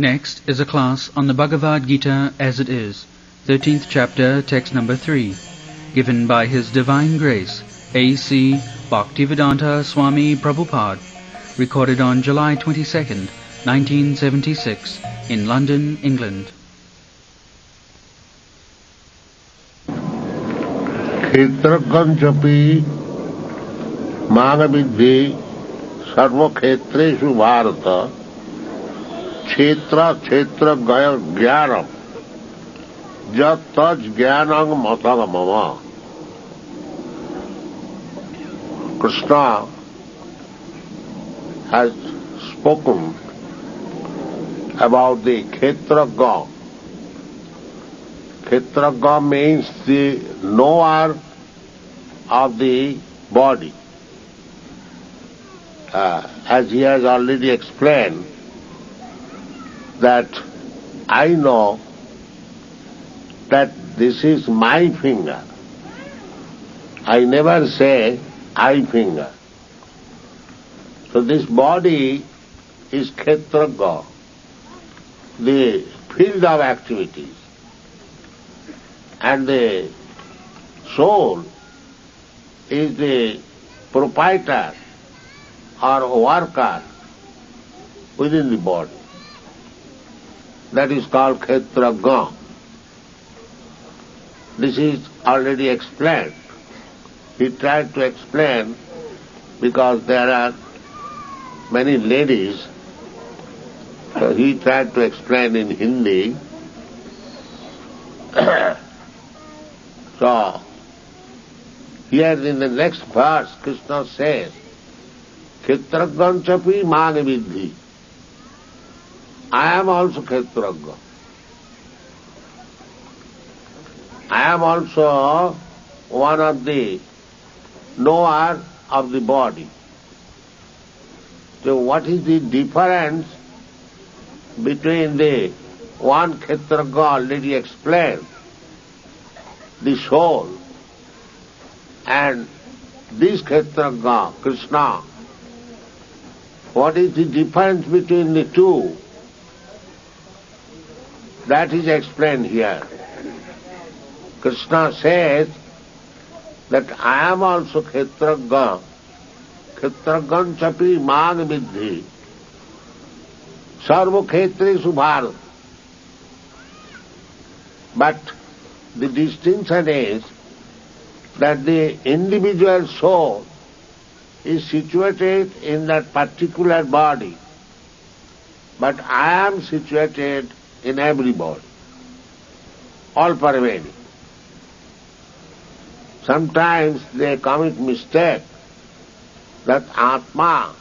Next is a class on the Bhagavad Gita as it is, 13th chapter, text number 3, given by His Divine Grace, A.C. Bhaktivedanta Swami Prabhupada, recorded on July 22nd, 1976, in London, England. क्षेत्रज्ञंचपि मानविद्धि सर्वक्षेत्रेषु Bharat क्षेत्र ज्ञानम तज ज्ञानं मतगमम. Krishna has spoken about the Kshetrajna. Kshetrajna means the knower of the body. As he has already explained, that I know that this is my finger. I never say I finger. So this body is Kshetrajna, the field of activities. And the soul is the proprietor or worker within the body. That is called Kshetrajna. This is already explained. He tried to explain because there are many ladies, so he tried to explain in Hindi. So, here in the next verse, Krishna says, Kshetrajna-chapi manaviddhi. I am also Kshetrajna. I am also one of the knower of the body. So what is the difference between the one Kshetrajna already explained, the soul, and this Kshetrajna, Krishna? What is the difference between the two? That is explained here. Krishna says that I am also Kshetrajna, Kshetrajna-chapi manaviddhi, sarva kshetresu bharat. But the distinction is that the individual soul is situated in that particular body, but I am situated in every body, all pervading. Sometimes they commit mistake that Atma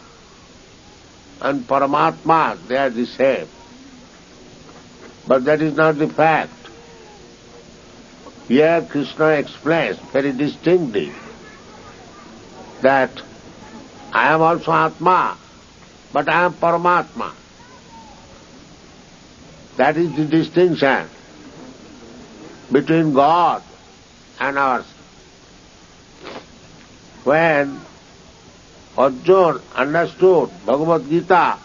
and Paramatma, they are the same. But that is not the fact. Here Krishna explains very distinctly that I am also Atma, but I am Paramatma. That is the distinction between God and ours. When Arjuna understood Bhagavad Gita,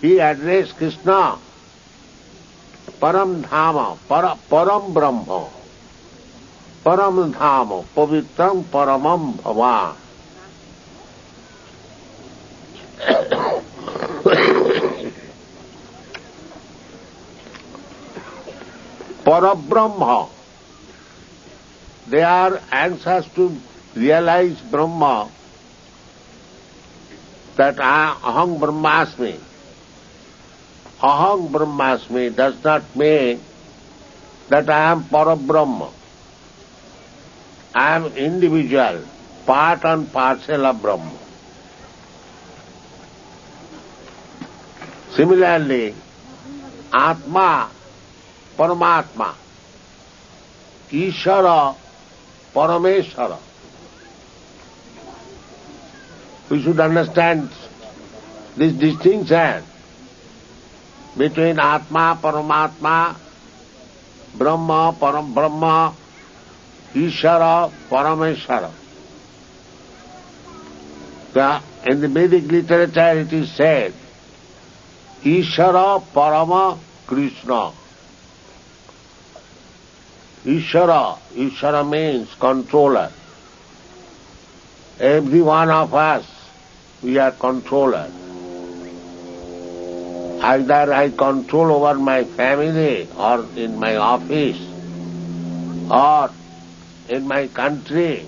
he addressed Krishna, Param Dhama, Param Brahma, Param Dhama, Pavitram Paramam Bhava. Parabrahma. They are anxious to realize Brahma, that Aham Brahmasmi. Aham Brahmasmi does not mean that I am Parabrahma. I am individual, part and parcel of Brahma. Similarly, Atma, Paramatma, Ishvara, Parameshvara. We should understand this distinction between Atma, Paramatma, Brahma, Param Brahma, Ishvara, Parameshvara. In the Vedic literature it is said Ishara Parama Krishna. Ishara means controller. Every one of us, we are controller. Either I control over my family or in my office or in my country.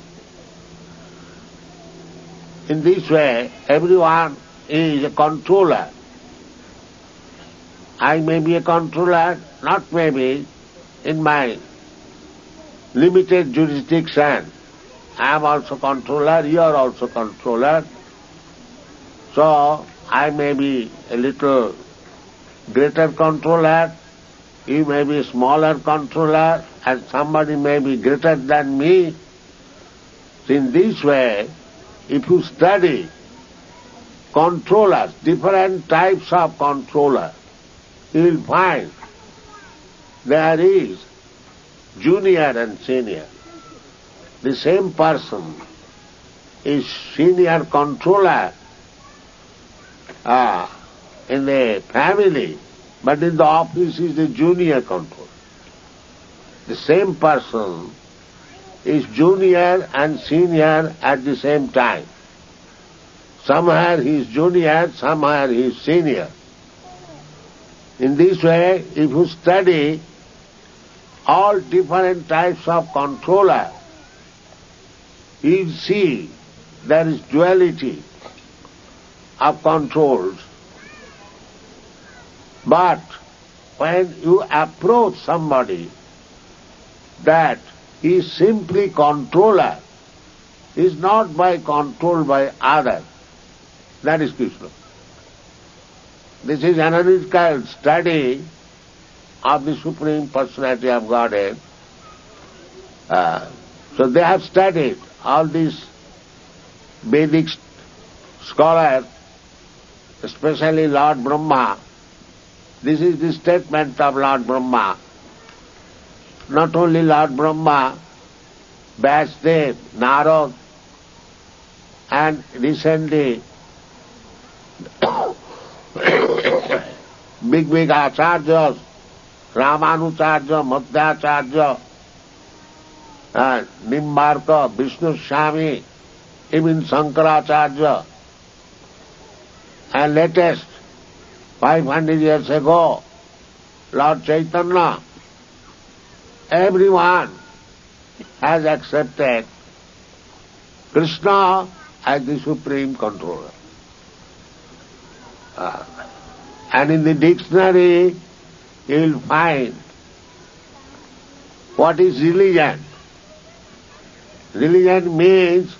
In this way, everyone is a controller. I may be a controller, not maybe, in my limited jurisdiction. I am also controller, you are also controller. So, I may be a little greater controller, you may be a smaller controller, and somebody may be greater than me. So in this way, if you study controllers, different types of controller, you will find there is junior and senior. The same person is senior controller in the family, but in the office is the junior controller. The same person is junior and senior at the same time. Somewhere he is junior, somewhere he is senior. In this way, if you study all different types of controller, you will see there is duality of controls. But when you approach somebody that he is simply controller, is not by controlled by others, that is Krishna. This is an analytical study of the Supreme Personality of Godhead. So they have studied all these Vedic scholars, especially Lord Brahma. This is the statement of Lord Brahma. Not only Lord Brahma, Vyasdev, Narad, and recently big acharyas, Ramanujarya, Madhyacharya, Nimbarka, Vishnu Swami, even Shankaracharya, and latest, 500 years ago, Lord Chaitanya, everyone has accepted Krishna as the supreme controller. And in the dictionary, you will find what is religion. Religion means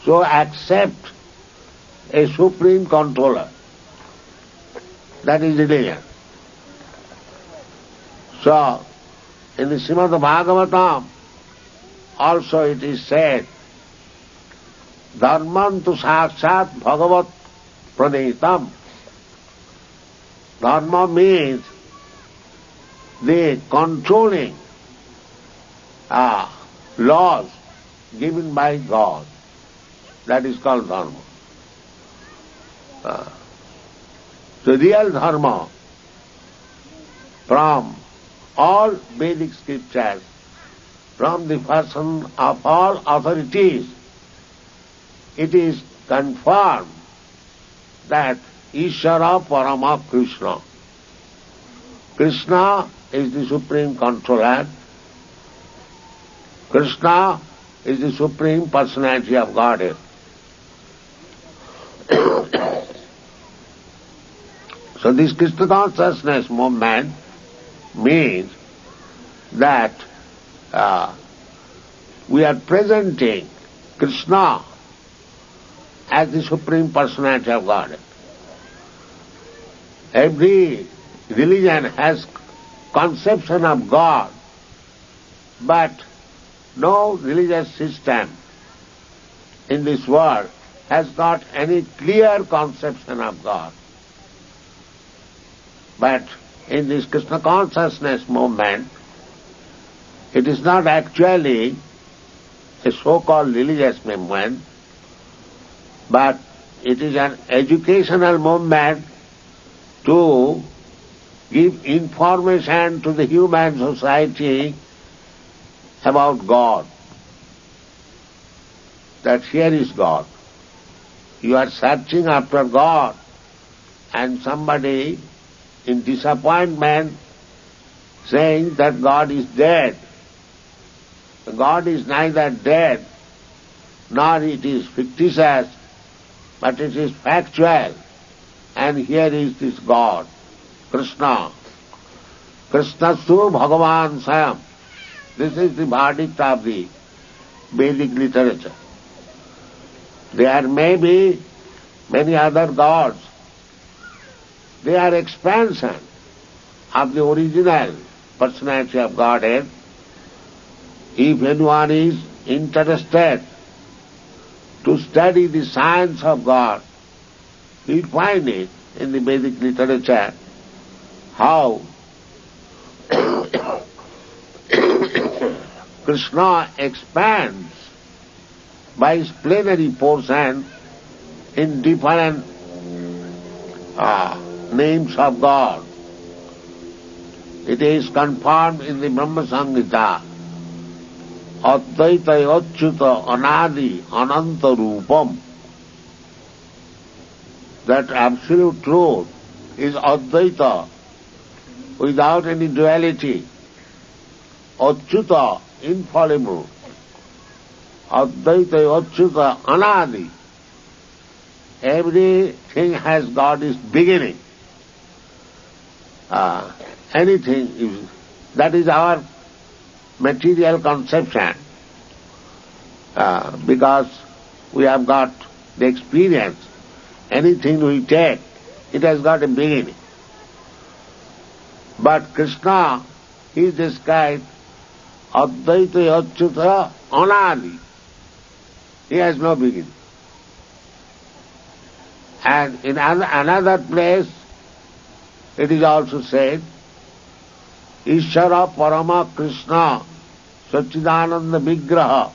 to accept a supreme controller. That is religion. So, in the Srimad Bhagavatam, also it is said, Dharman tu sakshat bhagavat praneitam. Dharma means the controlling laws given by God. That is called dharma. The real dharma from all Vedic scriptures, from the person of all authorities, it is confirmed that Ishara Parama Krishna. Krishna is the supreme controller. Krishna is the supreme personality of Godhead. So this Krishna consciousness movement means that we are presenting Krishna as the supreme personality of Godhead. Every religion has conception of God, but no religious system in this world has got any clear conception of God. But in this Krishna consciousness movement, it is not actually a so-called religious movement, but it is an educational movement to give information to the human society about God. That here is God. You are searching after God, and somebody in disappointment saying that God is dead. God is neither dead nor it is fictitious, but it is factual. And here is this God, Krishna. Krishnastu Bhagavan Swayam. This is the verdict of the Vedic literature. There may be many other gods. They are expansion of the original personality of Godhead. If anyone is interested to study the science of God, he will find it in the Vedic literature how Krishna expands by his plenary portion in different names of God. It is confirmed in the Brahma Samhita. Advaita Achyuta Anadi Ananta Rupam. That absolute truth is Advaita, without any duality. Achyuta, infallible. Advaita Achyuta Anadi. Everything has got its beginning. Anything is, that is our material conception, because we have got the experience. Anything we take, it has got a beginning. But Krishna, he is described Advaita Achyuta Anadi. He has no beginning. And in another place, it is also said, Ishvara Parama Krishna Sachidananda Vigraha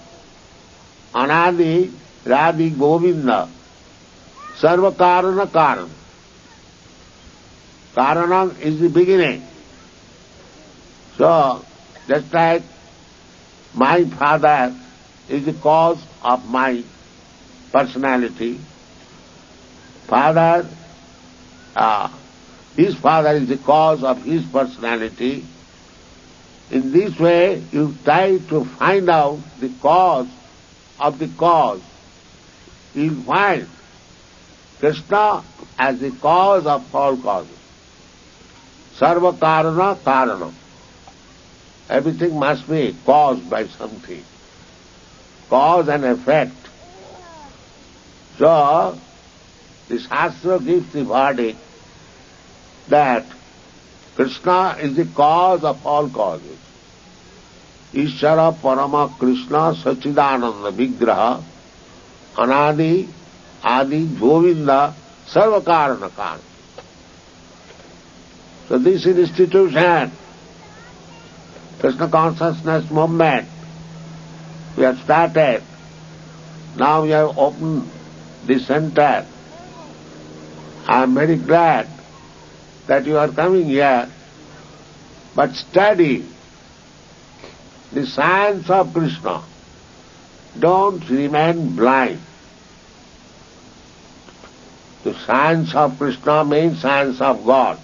Anadi Radhi Govinda Sarva Karana Karan. Karanam is the beginning. So, just like my father is the cause of my personality, his father is the cause of his personality. In this way, you try to find out the cause of the cause. You will find Krishna as the cause of all causes. Sarva karana karanam. Everything must be caused by something. Cause and effect. So, the Shastra gives the verdict that Krishna is the cause of all causes. Ishvara Parama Krishna Sachidananda Vigraha Anadi Adi Govinda Sarva Karana Karana. So this institution, Krishna consciousness movement, we have started. Now we have opened the center. I am very glad that you are coming here, but study the science of Krishna. Don't remain blind. The science of Krishna means science of God.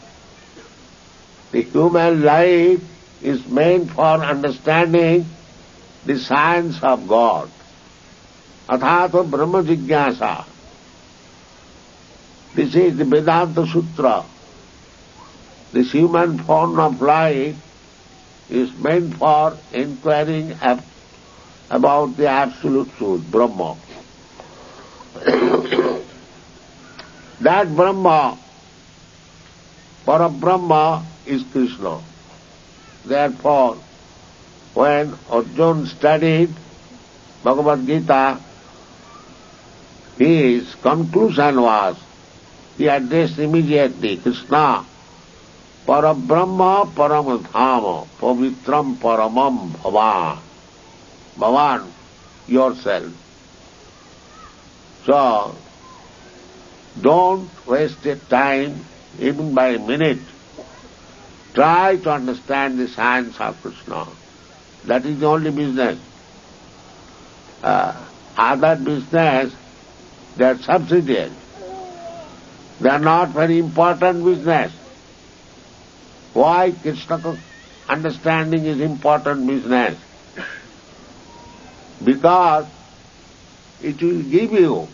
The human life is meant for understanding the science of God. Athato Brahma Jigyasa. This is the Vedanta Sutra. This human form of life is meant for inquiring about the Absolute Truth, Brahma. That Brahma, Parabrahma, is Krishna. Therefore, when Arjuna studied Bhagavad Gita, his conclusion was, he addressed immediately Krishna, Parabrahma Paramadhama, Pavitram Paramam Bhavan. Bhavan, yourself. So, don't waste your time even by a minute, try to understand the science of Krishna. That is the only business. Other business, they are subsidiary. They are not very important business. Why Krishna understanding is important business? Because it will give you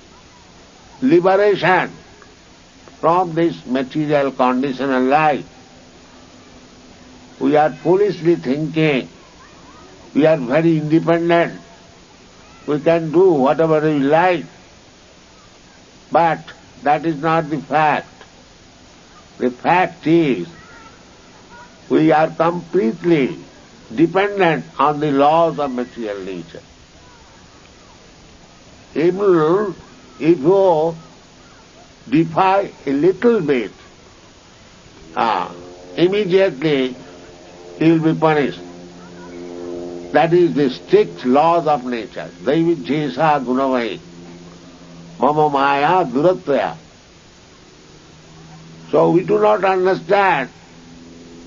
liberation from this material conditional life. We are foolishly thinking we are very independent. We can do whatever we like. But that is not the fact. The fact is we are completely dependent on the laws of material nature. Even if you defy a little bit, immediately you will be punished. That is the strict laws of nature. Daivijjesa gunavai, mama maya duratvaya. So we do not understand.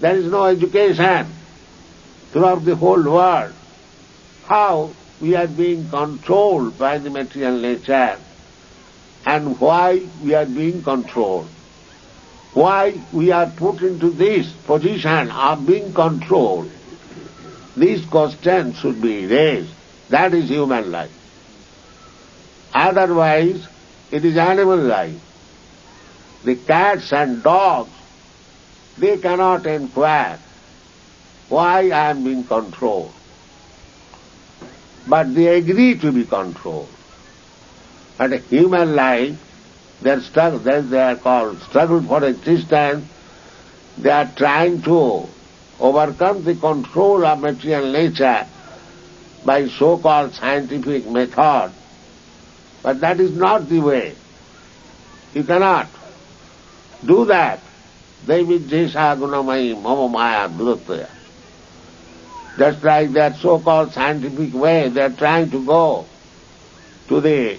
There is no education throughout the whole world. How we are being controlled by the material nature and why we are being controlled. Why we are put into this position of being controlled. These questions should be raised. That is human life. Otherwise, it is animal life. The cats and dogs, they cannot inquire why I am being controlled. But they agree to be controlled. But a human life, their struggle, they are called struggle for existence, they are trying to overcome the control of material nature by so-called scientific method. But that is not the way. You cannot do that. Daivijjesa gunamai mama maya duratvaya. Just like that so-called scientific way, they are trying to go to the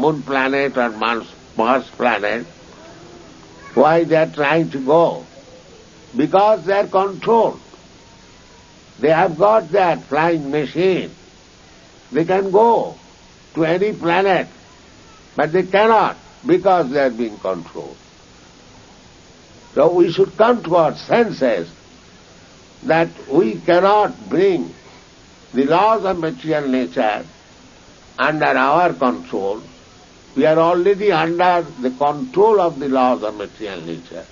moon planet or Mars planet. Why they are trying to go? Because they are controlled. They have got that flying machine. They can go to any planet, but they cannot because they are being controlled. So we should come to our senses that we cannot bring the laws of material nature under our control. We are already under the control of the laws of material nature.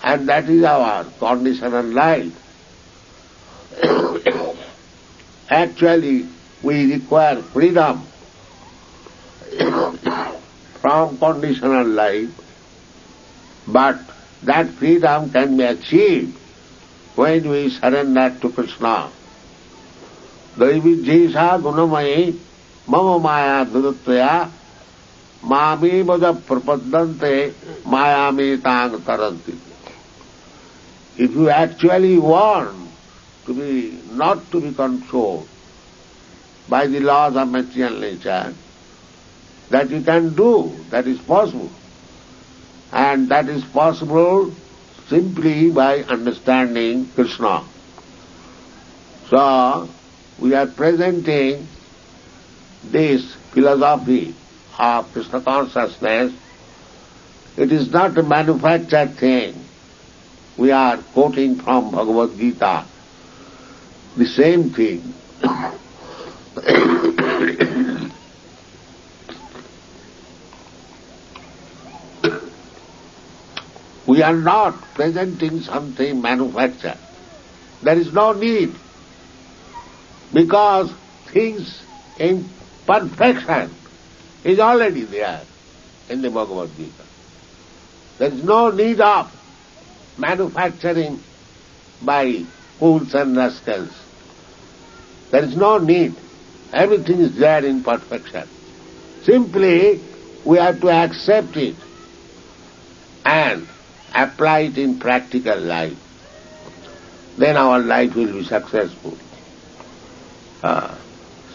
And that is our conditional life. Actually, we require freedom from conditional life, but that freedom can be achieved when we surrender to Krishna. Daivijjesa gunamai mama maya duratvaya mami vaja prapaddante mayami tang taranti. If you actually want to be not to be controlled by the laws of material nature, that you can do, that is possible. And that is possible simply by understanding Krishna. So, we are presenting this philosophy of Krishna consciousness. It is not a manufactured thing. We are quoting from Bhagavad Gita the same thing. We are not presenting something manufactured. There is no need, because things in perfection is already there in the Bhagavad Gita. There is no need of manufacturing by fools and rascals. There is no need. Everything is there in perfection. Simply we have to accept it and apply it in practical life. Then our life will be successful.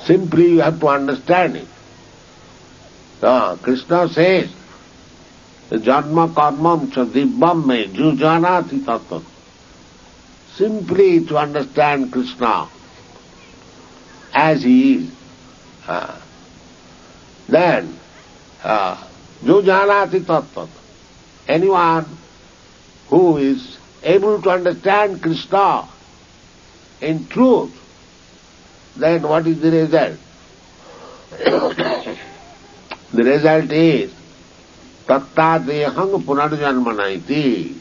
Simply you have to understand it. Krishna says, Janma karmam cha dibbam me jujanati tattva. Simply to understand Krishna as he is. Then, jujanati tattva. Anyone who is able to understand Krishna in truth, then what is the result? The result is tatta dehang punarjanmanaiti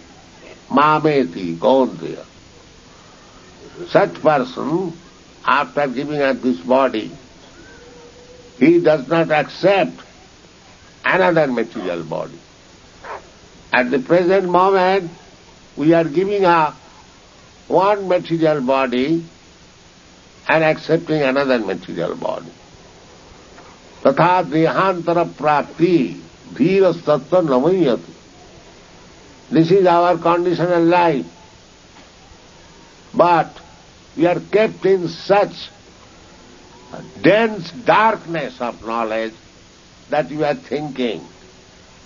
mameti kaunteya. Such person, after giving up this body, he does not accept another material body. At the present moment, we are giving up one material body and accepting another material body. Tatha dehantara prapti dhira sattva namayati. This is our conditional life. But we are kept in such dense darkness of knowledge that we are thinking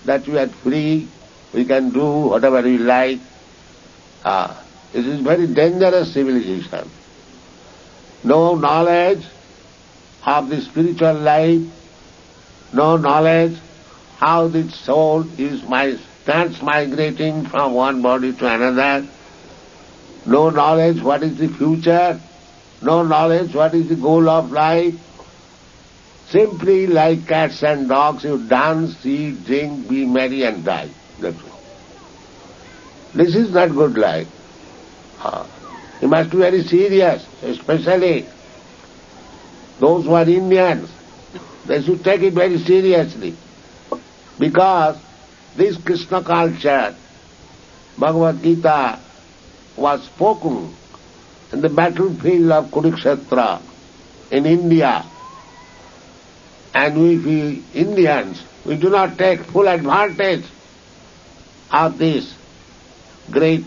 that we are free, we can do whatever we like. It is very dangerous civilization. No knowledge of the spiritual life, no knowledge how the soul is transmigrating from one body to another, no knowledge what is the future, no knowledge what is the goal of life. Simply like cats and dogs, you dance, eat, drink, be merry and die. That's all. This is not good life. You must be very serious, especially those who are Indians. They should take it very seriously. Because this Krishna culture, Bhagavad Gita, was spoken in the battlefield of Kurukshetra in India. And we Indians, we do not take full advantage of this great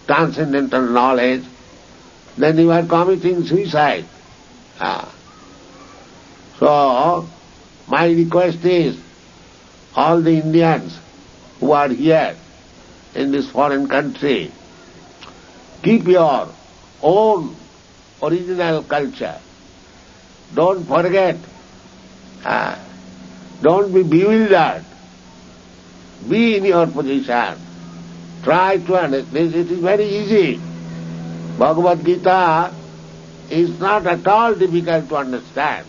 transcendental knowledge, then you are committing suicide. So, my request is, all the Indians who are here in this foreign country, keep your own original culture. Don't forget. Don't be bewildered. Be in your position. Try to understand. It is very easy. Bhagavad Gita is not at all difficult to understand.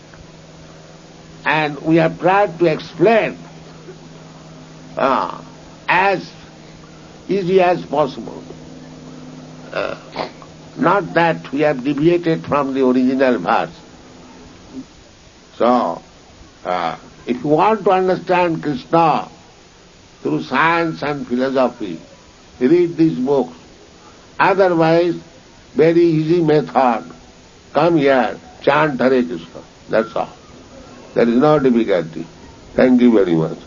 And we have tried to explain as easy as possible. Not that we have deviated from the original verse. So, if you want to understand Krishna through science and philosophy, read these books. Otherwise, very easy method. Come here, chant Hare Krishna. That's all. There is no difficulty. Thank you very much.